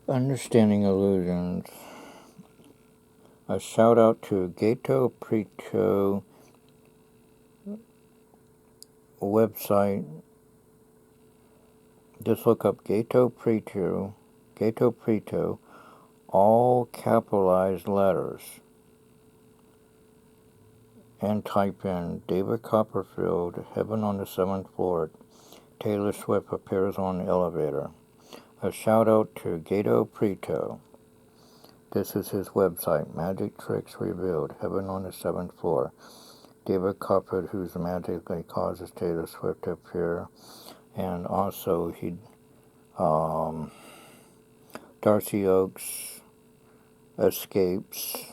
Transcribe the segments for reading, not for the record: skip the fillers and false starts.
Understanding Illusions. A shout out to GATO PRETO website. Just look up GATO PRETO, all capitalized letters, and type in David Copperfield, Heaven on the 7th Floor. Taylor Swift appears on the elevator. A shout out to GATO PRETO. This is his website, Magic Tricks Revealed, Heaven on the 7th Floor. David Copperfield, whose magically causes Taylor Swift to appear, and also Darcy Oaks escapes.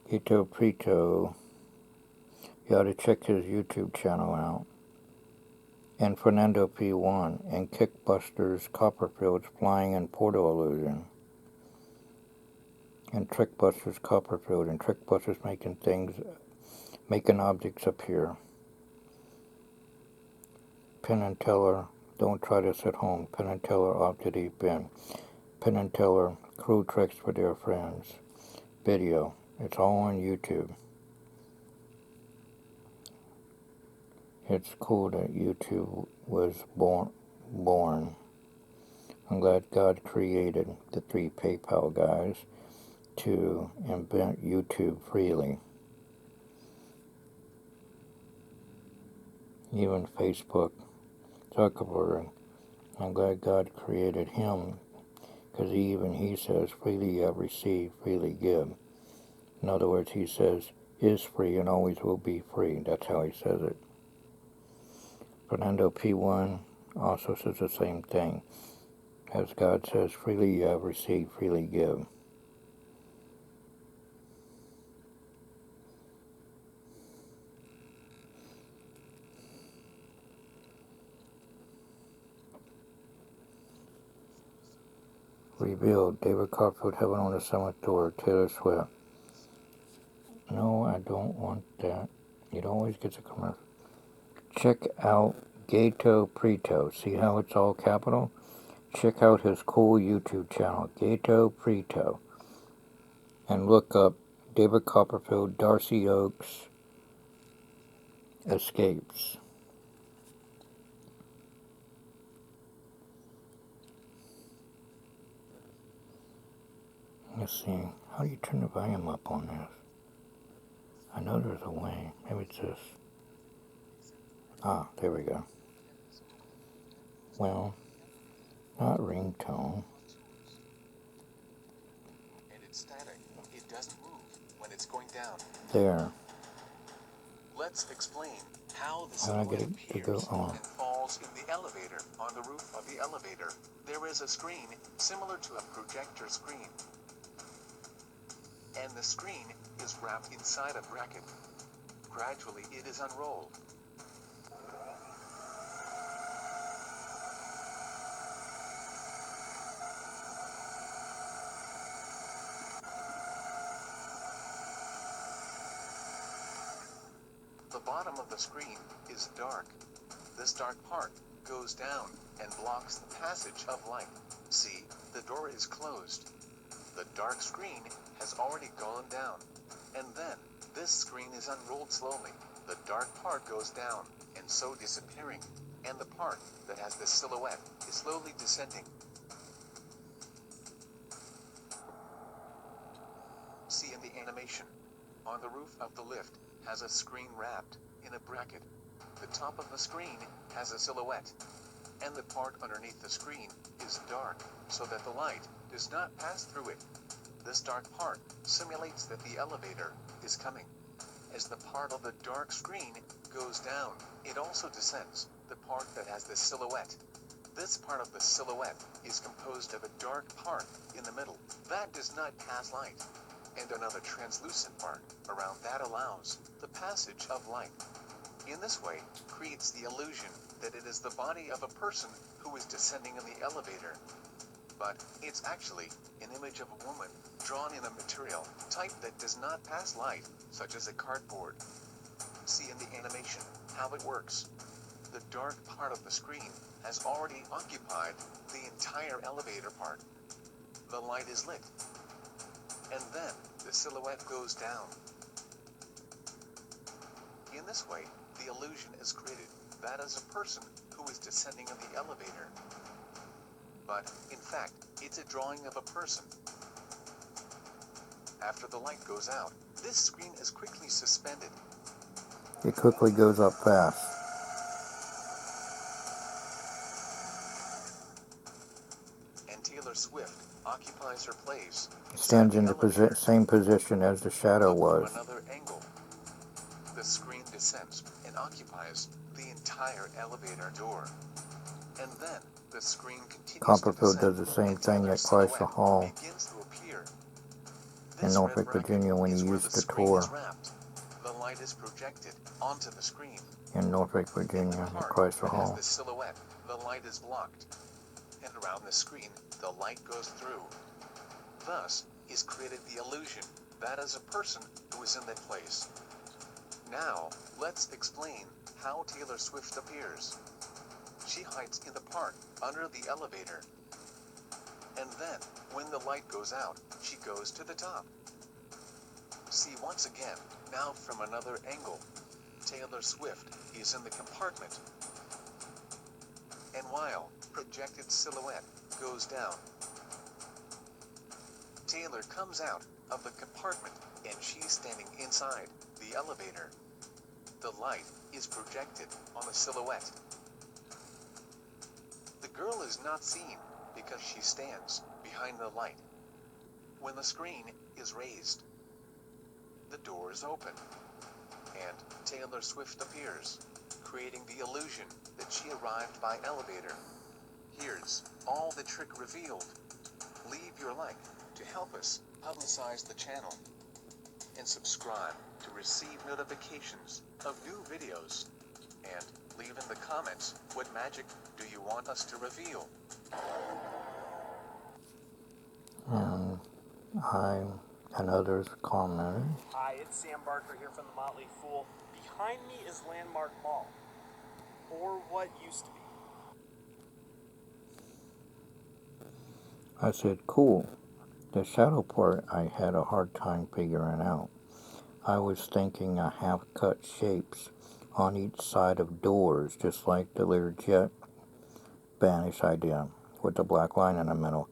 GATO PRETO, you ought to check his YouTube channel out. And Fernando P1 and Kickbusters Copperfield's Flying and Portal Illusion. And Trickbusters Copperfield and Trickbusters making objects appear. Penn and Teller, don't try this at home. Penn and Teller off to deep end. Penn and Teller, cruel tricks for their friends. Video. It's all on YouTube. It's cool that YouTube was born. I'm glad God created the 3 PayPal guys to invent YouTube freely. Even Facebook, Zuckerberg, I'm glad God created him, because he says, freely you have received, freely give. In other words, he says, is free and always will be free. That's how he says it. Fernando P1 also says the same thing. As God says, freely you have received, freely give. Revealed, David Copperfield, Heaven on the 7th Floor, Taylor Swift. No, I don't want that. It always gets a commercial. Check out GATO PRETO. See how it's all capital? Check out his cool YouTube channel, GATO PRETO. And look up David Copperfield, Darcy Oaks escapes. Let's see. How do you turn the volume up on this? I know there's a way. Maybe it's this. Ah, there we go. Well, not ringtone. And it's static. It doesn't move when it's going down. There. Let's explain how the silhouette appears and falls in the elevator. On the roof of the elevator, there is a screen similar to a projector screen. And the screen is wrapped inside a bracket. Gradually, it is unrolled. The bottom of the screen is dark. This dark part goes down and blocks the passage of light. See, the door is closed. The dark screen has already gone down. And then, this screen is unrolled slowly. The dark part goes down, and so disappearing. And the part that has the silhouette is slowly descending. See in the animation. On the roof of the lift has a screen wrapped in a bracket. The top of the screen has a silhouette. And the part underneath the screen is dark, so that the light does not pass through it. This dark part simulates that the elevator is coming. As the part of the dark screen goes down, it also descends, the part that has the silhouette. This part of the silhouette is composed of a dark part in the middle. That does not pass light. And another translucent part around that allows the passage of light. In this way, creates the illusion that it is the body of a person who is descending in the elevator. But it's actually an image of a woman drawn in a material type that does not pass light, such as a cardboard. See in the animation. how it works. The dark part of the screen has already occupied the entire elevator part. The light is lit, and then the silhouette goes down. In this way, the illusion is created that is a person who is descending in the elevator. But, in fact, it's a drawing of a person. After the light goes out, this screen is quickly suspended. It quickly goes up fast. And Taylor Swift occupies her place inside Stands the in the elevator. same position as the shadow Look was. from another angle. The screen descends and occupies the entire elevator door. And then the screen continues Copperfield to does descend, the same and thing Taylor's at Chrysler silhouette Hall begins to appear. in This red Norfolk, bracket Virginia when is he where used the to screen is tour wrapped. The light is projected onto the screen. in Norfolk, In the Virginia at part Chrysler that has Hall. the silhouette, the light is blocked. And around the screen, the light goes through. Thus is created the illusion that is a person who is in that place. Now, let's explain how Taylor Swift appears. She hides in the part under the elevator. And then, when the light goes out, she goes to the top. See once again, now from another angle. Taylor Swift is in the compartment. And while projected silhouette goes down, Taylor comes out of the compartment and she's standing inside the elevator. The light is projected on the silhouette. The girl is not seen because she stands behind the light. When the screen is raised, the door is open, and Taylor Swift appears, creating the illusion that she arrived by elevator. Here's all the trick revealed. Leave your like to help us publicize the channel, and subscribe to receive notifications of new videos. And leave in the comments what magic do you want us to reveal. And I and others commented. Hi, it's Sam Barker here from the Motley Fool. Behind me is Landmark Mall, or what used to be. I said, cool. The shadow part I had a hard time figuring out. I was thinking of half-cut shapes on each side of doors, just like the Learjet vanish idea, with the black line in the middle.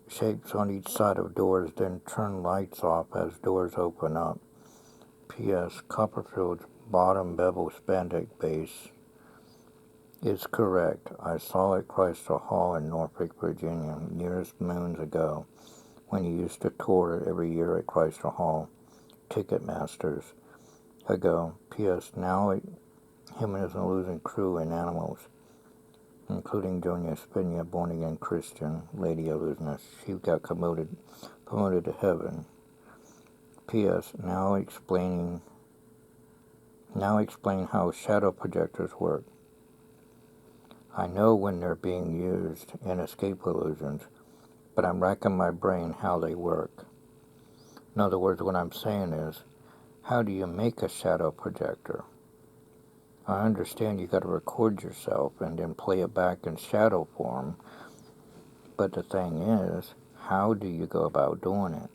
Shapes on each side of doors, then turn lights off as doors open up. P.S. Copperfield's bottom bevel spandex base is correct. I saw it at Chrysler Hall in Norfolk, Virginia, years, moons ago, when he used to tour every year at Chrysler Hall. Ticketmasters ago. P.S. Now him and his losing crew and animals, including Jonia Spinia, born-again Christian, Lady Illusionist. She got promoted to heaven. P.S. Now explain how shadow projectors work. I know when they're being used in escape illusions, but I'm racking my brain how they work. In other words, what I'm saying is, how do you make a shadow projector? I understand you got to record yourself and then play it back in shadow form, but the thing is, how do you go about doing it?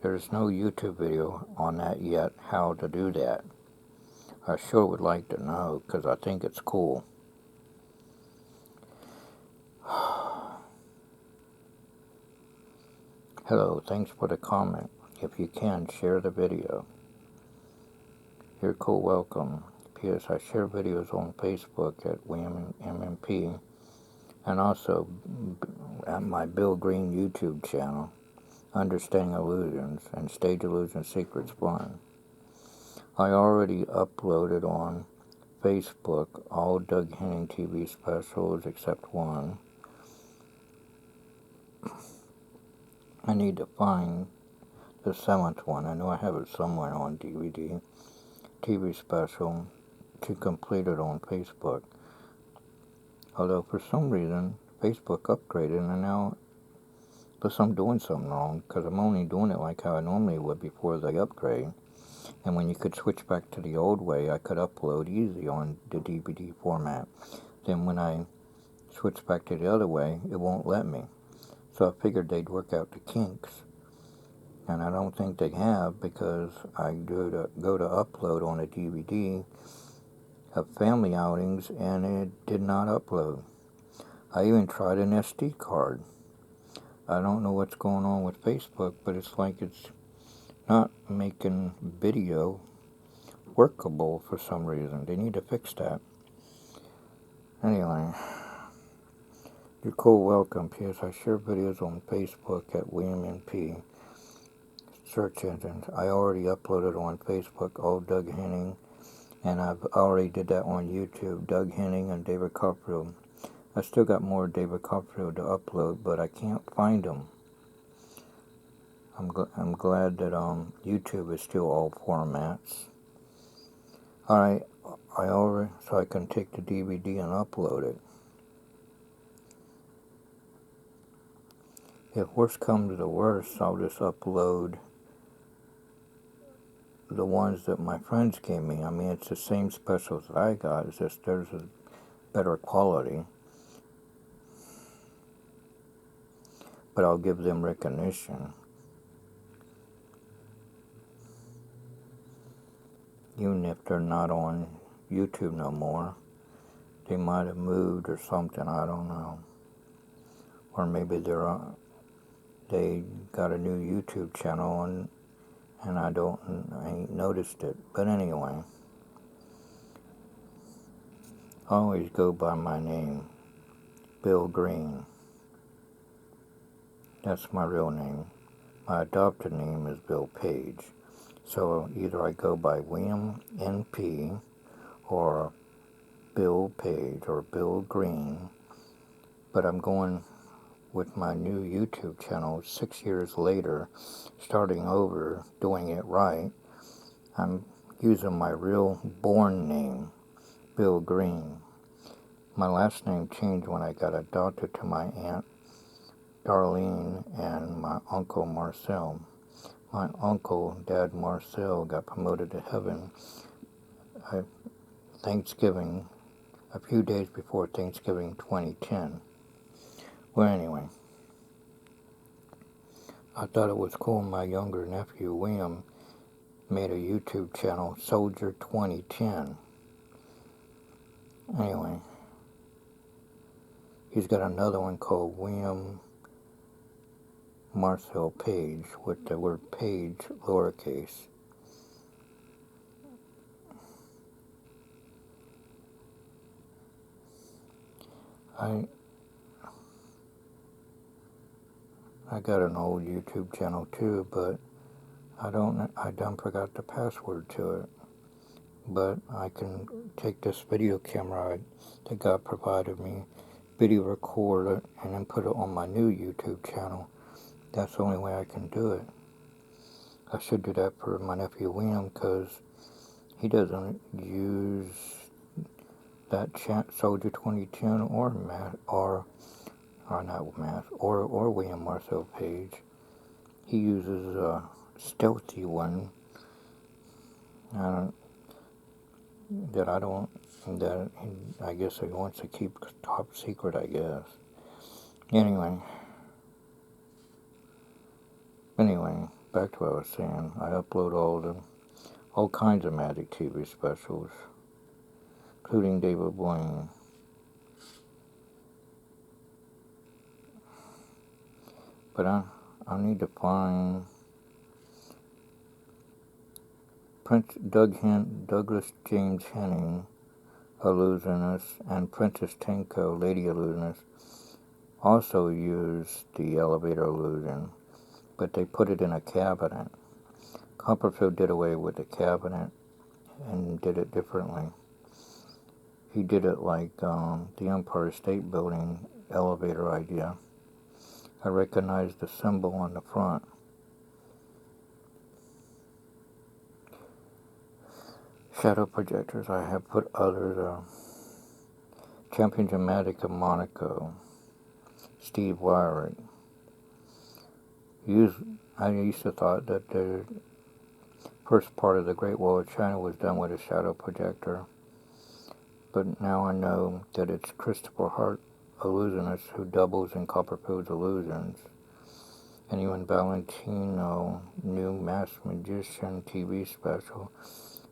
There's no YouTube video on that yet, how to do that. I sure would like to know, because I think it's cool. Hello, thanks for the comment. If you can, share the video. You're cool, welcome. P.S. I share videos on Facebook at William MMP, and also at my Bill Green YouTube channel, Understanding Illusions and Stage Illusion Secrets Fun. I already uploaded on Facebook all Doug Henning TV specials except one. I need to find the 7th one. I know I have it somewhere on DVD. TV special to complete it on Facebook. Although for some reason Facebook upgraded and now I'm doing something wrong, because I'm only doing it like how I normally would before the upgrade, And when you could switch back to the old way, I could upload easy on the DVD format. Then when I switch back to the other way, it won't let me. So I figured they'd work out the kinks. And I don't think they have, because I go to upload on a DVD of family outings and it did not upload. I even tried an SD card. I don't know what's going on with Facebook, but it's like it's not making video workable for some reason. They need to fix that. Anyway, you're cool, welcome. P.S. I share videos on Facebook at William NP search engines. I already uploaded on Facebook all Doug Henning, and I've already did that on YouTube, Doug Henning and David Copperfield. I still got more David Copperfield to upload, but I can't find them. I'm glad that YouTube is still all formats. Alright, so I can take the DVD and upload it. If worst comes to the worst, I'll just upload the ones that my friends gave me. I mean, it's the same specials that I got, it's just there's a better quality. But I'll give them recognition. Even if they're not on YouTube no more. They might have moved or something, I don't know. Or maybe they got a new YouTube channel and I ain't noticed it. But anyway, I always go by my name, Bill Green. That's my real name. My adopted name is Bill Page. So either I go by William NP or Bill Page or Bill Green. But I'm going with my new YouTube channel 6 years later, starting over, doing it right. I'm using my real born name, Bill Green. My last name changed when I got adopted to my Aunt Darlene and my Uncle Marcel. My uncle, Dad Marcel, got promoted to heaven Thanksgiving, a few days before Thanksgiving 2010. Well, anyway, I thought it was cool my younger nephew, William, made a YouTube channel, Soldier 2010. Anyway, he's got another one called William Marcel Page, with the word Page lowercase. I got an old YouTube channel too, but I done forgot the password to it. But I can take this video camera that God provided me, video record it, and then put it on my new YouTube channel. That's the only way I can do it. I should do that for my nephew William, because he doesn't use that Soldier 2010 or or William Marcel Page. He uses a stealthy one that I guess he wants to keep top secret, I guess. Anyway, back to what I was saying. I upload all kinds of Magic TV specials, including David Blaine. But I need to find Prince Douglas James Henning, illusionist, and Princess Tenko, lady illusionist, also used the elevator illusion, but they put it in a cabinet. Copperfield did away with the cabinet and did it differently. He did it like the Empire State Building elevator idea. I recognized the symbol on the front. Shadow projectors, I have put others. Champion Dramatic of Monaco, Steve Wyrick. I used to thought that the First part of the Great Wall of China was done with a shadow projector, but now I know that it's Christopher Hart, illusionist, who doubles in Copperfield's illusions. And even Valtino, new Masked Magician TV special,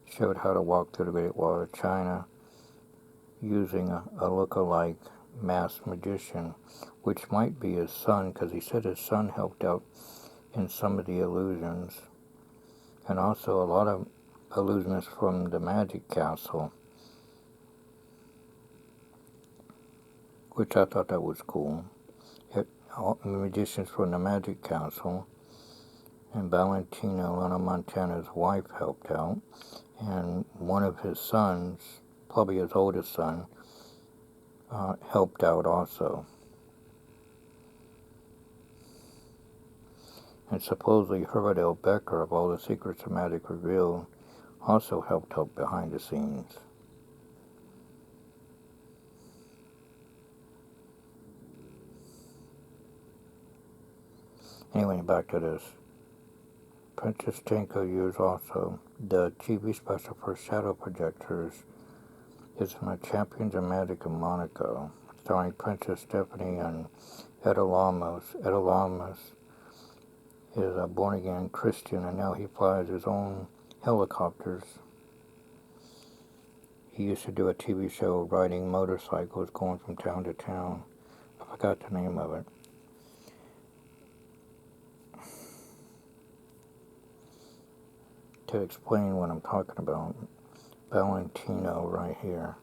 showed how to walk through the Great Wall of China using a look-alike masked magician, which might be his son, because he said his son helped out in some of the illusions. And also a lot of illusionists from the Magic Castle, which I thought that was cool. Magicians from the Magic Castle, and Valtino, Lana Montana's wife, helped out, and one of his sons, probably his oldest son, helped out also. And supposedly Herbert L. Becker of All the Secrets of Magic Revealed also helped out behind the scenes. Anyway, back to this. Princess Tenko used also the TV special for shadow projectors is in the Champions of Magic in Monaco, starring Princess Stephanie and Etta Lamos. Etta Lamos is a born-again Christian, and now he flies his own helicopters. He used to do a TV show riding motorcycles going from town to town. I forgot the name of it. To explain what I'm talking about, Valtino right here.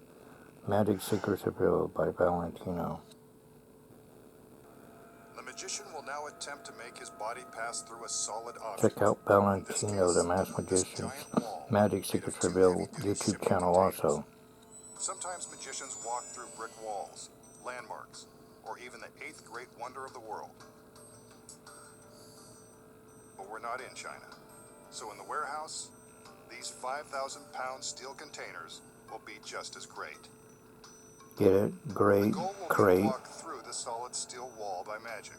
Magic Secrets Revealed by Valtino. The magician will now attempt to make his body pass through a solid object. Check out Valtino, the Masked Magician's Magic Secrets Revealed YouTube channel also. Sometimes magicians walk through brick walls, landmarks, or even the 8th great wonder of the world. But we're not in China. So in the warehouse, these 5,000-pound steel containers will be just as great. Get it? Great, The goal will be great. to walk through the solid steel wall by magic.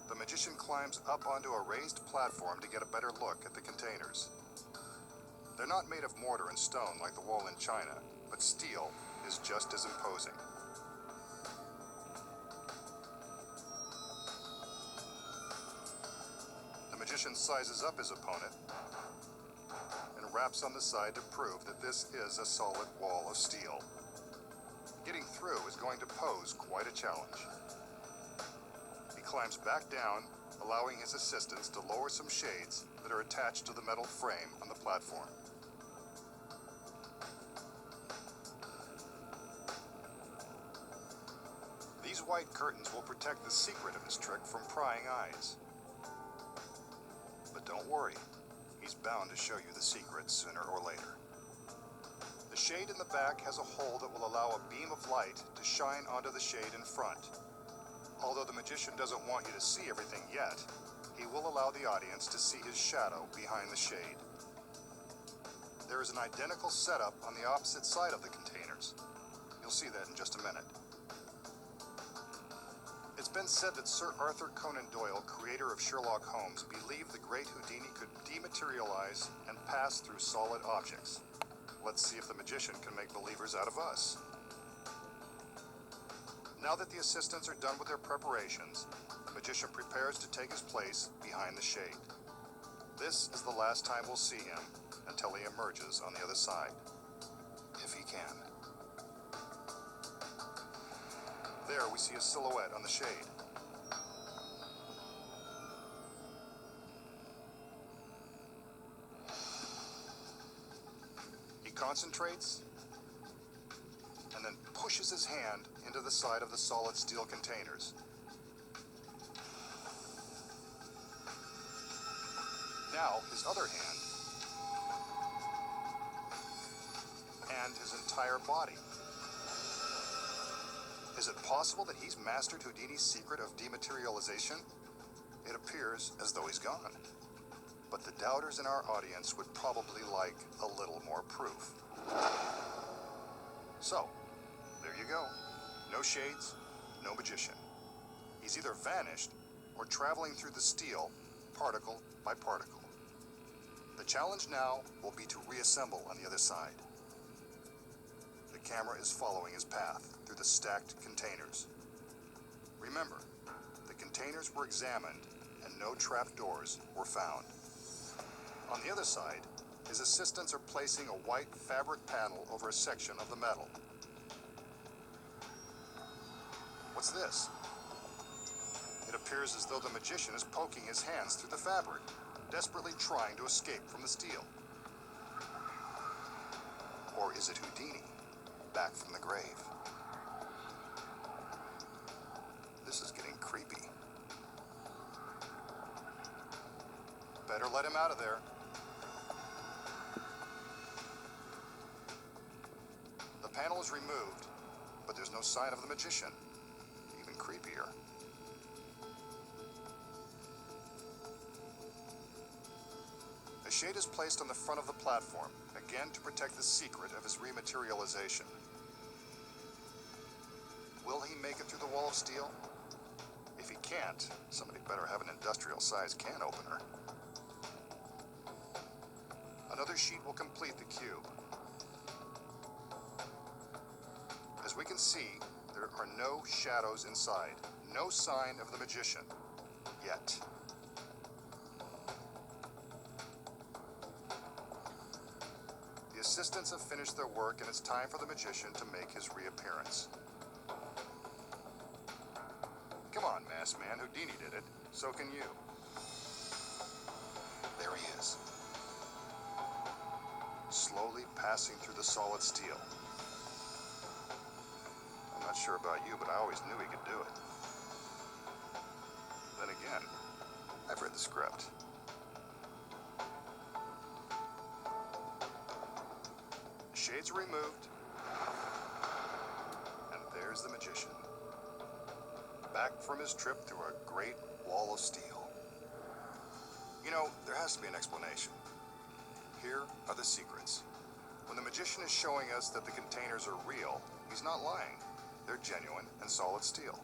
The magician climbs up onto a raised platform to get a better look at the containers. They're not made of mortar and stone like the wall in China, but steel is just as imposing. The magician sizes up his opponent and raps on the side to prove that this is a solid wall of steel. Getting through is going to pose quite a challenge. He climbs back down, allowing his assistants to lower some shades that are attached to the metal frame on the platform. These white curtains will protect the secret of his trick from prying eyes. But don't worry, he's bound to show you the secret sooner or later. The shade in the back has a hole that will allow a beam of light to shine onto the shade in front. Although the magician doesn't want you to see everything yet, he will allow the audience to see his shadow behind the shade. There is an identical setup on the opposite side of the containers. You'll see that in just a minute. It's been said that Sir Arthur Conan Doyle, creator of Sherlock Holmes, believed the great Houdini could dematerialize and pass through solid objects. Let's see if the magician can make believers out of us. Now that the assistants are done with their preparations, the magician prepares to take his place behind the shade. This is the last time we'll see him until he emerges on the other side. If he can. There we see a silhouette on the shade. He concentrates and then pushes his hand into the side of the solid steel containers. Now his other hand and his entire body. Is it possible that he's mastered Houdini's secret of dematerialization? It appears as though he's gone. But the doubters in our audience would probably like a little more proof. So, there you go. No shades, no magician. He's either vanished or traveling through the steel particle by particle. The challenge now will be to reassemble on the other side. The camera is following his path through the stacked containers. Remember, the containers were examined and no trapdoors were found. On the other side, his assistants are placing a white fabric panel over a section of the metal. What's this? It appears as though the magician is poking his hands through the fabric, desperately trying to escape from the steel. Or is it Houdini, back from the grave? This is getting creepy. Better let him out of there. The panel is removed, but there's no sign of the magician. Even creepier. A shade is placed on the front of the platform, again to protect the secret of his rematerialization. Will he make it through the wall of steel? If he can't, somebody better have an industrial-sized can opener. Another sheet will complete the cube. As we can see, there are no shadows inside, no sign of the magician, yet. The assistants have finished their work and it's time for the magician to make his reappearance. Come on, masked man, Houdini did it, so can you. There he is. Slowly passing through the solid steel. I'm not sure about you, but I always knew he could do it. Then again, I've read the script. The shades are removed, and there's the magician. Back from his trip through a great wall of steel. You know, there has to be an explanation. Here are the secrets. When the magician is showing us that the containers are real, he's not lying. They're genuine and solid steel.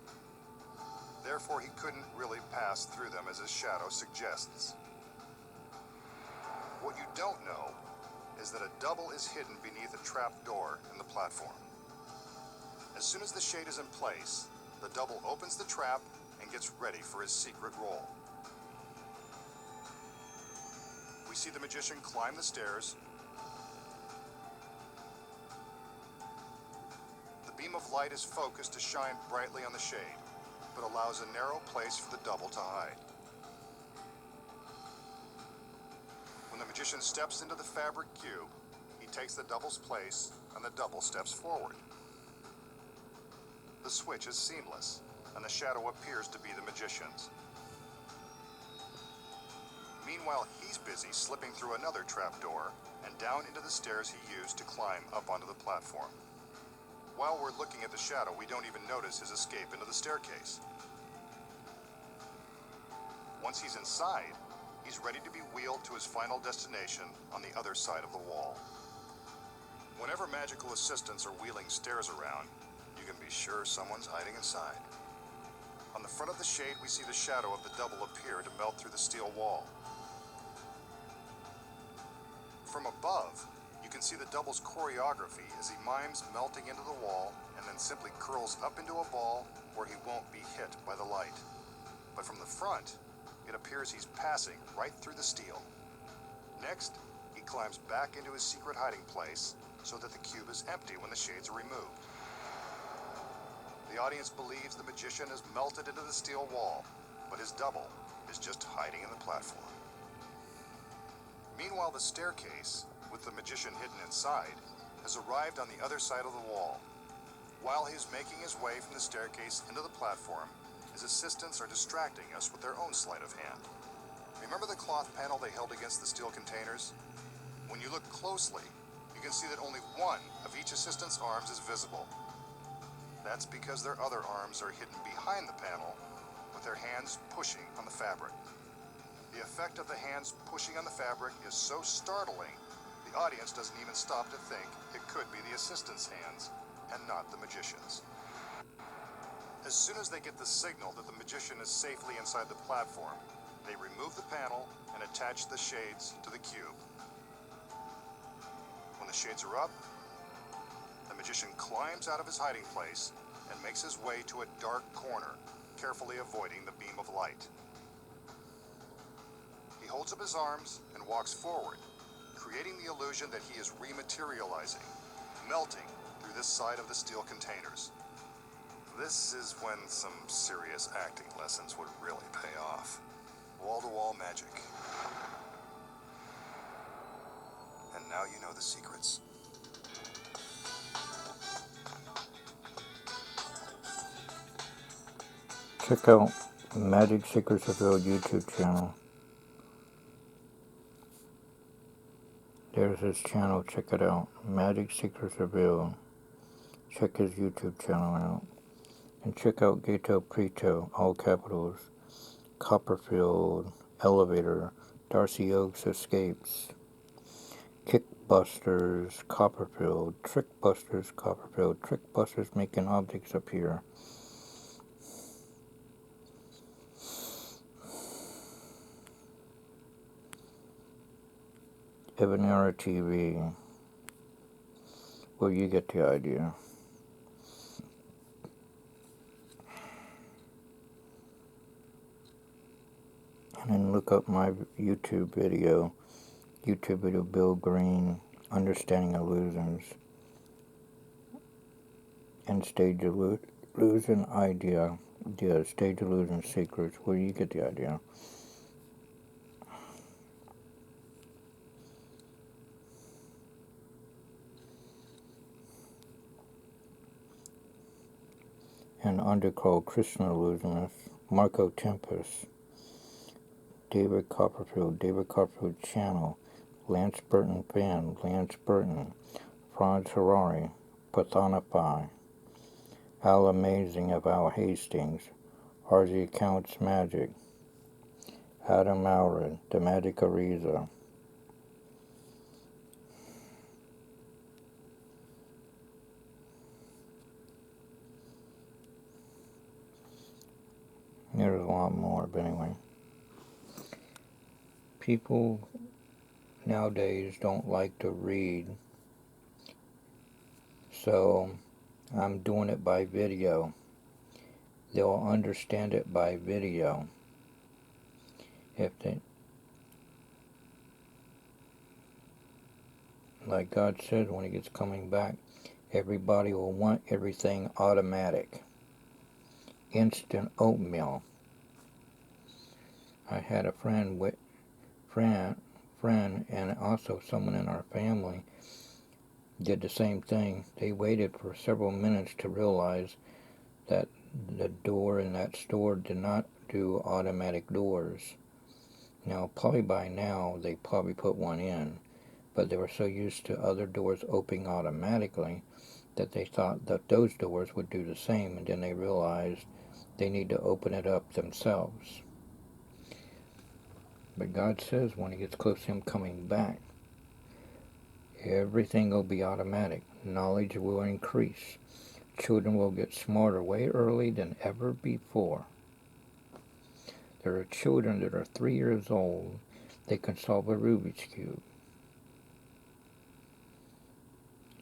Therefore, he couldn't really pass through them as his shadow suggests. What you don't know is that a double is hidden beneath a trap door in the platform. As soon as the shade is in place, the double opens the trap and gets ready for his secret role. We see the magician climb the stairs. The beam of light is focused to shine brightly on the shade, but allows a narrow place for the double to hide. When the magician steps into the fabric cube, he takes the double's place and the double steps forward. The switch is seamless, and the shadow appears to be the magician's. Meanwhile, he's busy slipping through another trapdoor and down into the stairs he used to climb up onto the platform. While we're looking at the shadow, we don't even notice his escape into the staircase. Once he's inside, he's ready to be wheeled to his final destination on the other side of the wall. Whenever magical assistants are wheeling stairs around, you can be sure someone's hiding inside. On the front of the shade, we see the shadow of the double appear to melt through the steel wall. From above, you can see the double's choreography as he mimes melting into the wall and then simply curls up into a ball where he won't be hit by the light. But from the front, it appears he's passing right through the steel. Next, he climbs back into his secret hiding place so that the cube is empty when the shades are removed. The audience believes the magician has melted into the steel wall, but his double is just hiding in the platform. Meanwhile, the staircase, with the magician hidden inside, has arrived on the other side of the wall. While he's making his way from the staircase into the platform, his assistants are distracting us with their own sleight of hand. Remember the cloth panel they held against the steel containers? When you look closely, you can see that only one of each assistant's arms is visible. That's because their other arms are hidden behind the panel, with their hands pushing on the fabric. The effect of the hands pushing on the fabric is so startling, the audience doesn't even stop to think it could be the assistant's hands, and not the magician's. As soon as they get the signal that the magician is safely inside the platform, They remove the panel and attach the shades to the cube. When the shades are up, the magician climbs out of his hiding place and makes his way to a dark corner, carefully avoiding the beam of light. He holds up his arms and walks forward, creating the illusion that he is rematerializing, melting through this side of the steel containers. This is when some serious acting lessons would really pay off. Wall-to-wall magic. And now you know the secrets. Check out Magic Secrets Revealed YouTube channel. There's his channel, check it out. Magic Secrets Revealed. Check his YouTube channel out. And check out GATO PRETO, all capitals. Copperfield, Elevator, Darcy Oaks Escapes. Kickbusters, Copperfield, Trickbusters, Copperfield, Trickbusters making objects appear. Evanera TV. Well, you get the idea. And then look up my YouTube video, Bill Green, Understanding Illusions, and Stage Illusion Idea, Stage Illusion Secrets, where you get the idea. And Undercrow Christian Illusionist, Marco Tempest, David Copperfield Channel, Lance Burton Fan, Lance Burton, Franz Harari, Pathanify, Al Amazing of Al Hastings, RZ Accounts Magic, Adam Alred, The Magic Ariza. There's a lot more, but anyway. People nowadays don't like to read, so I'm doing it by video. They'll understand it by video. If they, like God said when He gets coming back, everybody will want everything automatic. Instant oatmeal. I had a friend and also someone in our family did the same thing. They waited for several minutes to realize that the door in that store did not do automatic doors. Now, probably by now, they probably put one in, but they were so used to other doors opening automatically that they thought that those doors would do the same, and then they realized they need to open it up themselves. But God says when He gets close to Him coming back, everything will be automatic. Knowledge will increase. Children will get smarter way early than ever before. There are children that are 3 years old. They can solve a Rubik's Cube.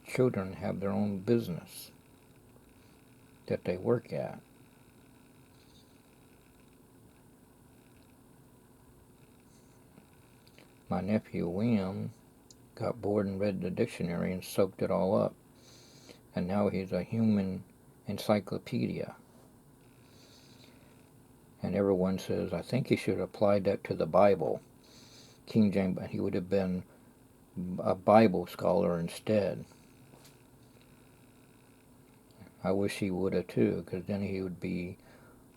Children have their own business that they work at. My nephew William got bored and read the dictionary and soaked it all up. And now he's a human encyclopedia. And everyone says, I think he should have applied that to the Bible. King James, he would have been a Bible scholar instead. I wish he would have too, because then he would be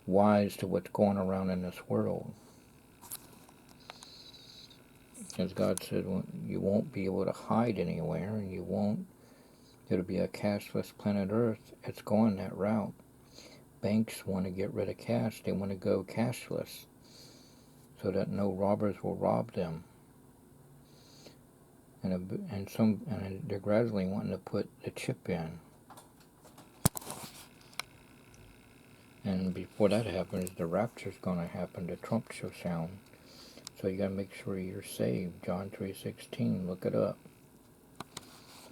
wise to what's going around in this world. As God said, you won't be able to hide anywhere, and you won't, it'll be a cashless planet Earth. It's going that route. Banks want to get rid of cash. They want to go cashless so that no robbers will rob them. And they're gradually wanting to put the chip in. And before that happens, the rapture's going to happen. The trump shall sound. So you gotta make sure you're saved. John 3:16. Look it up.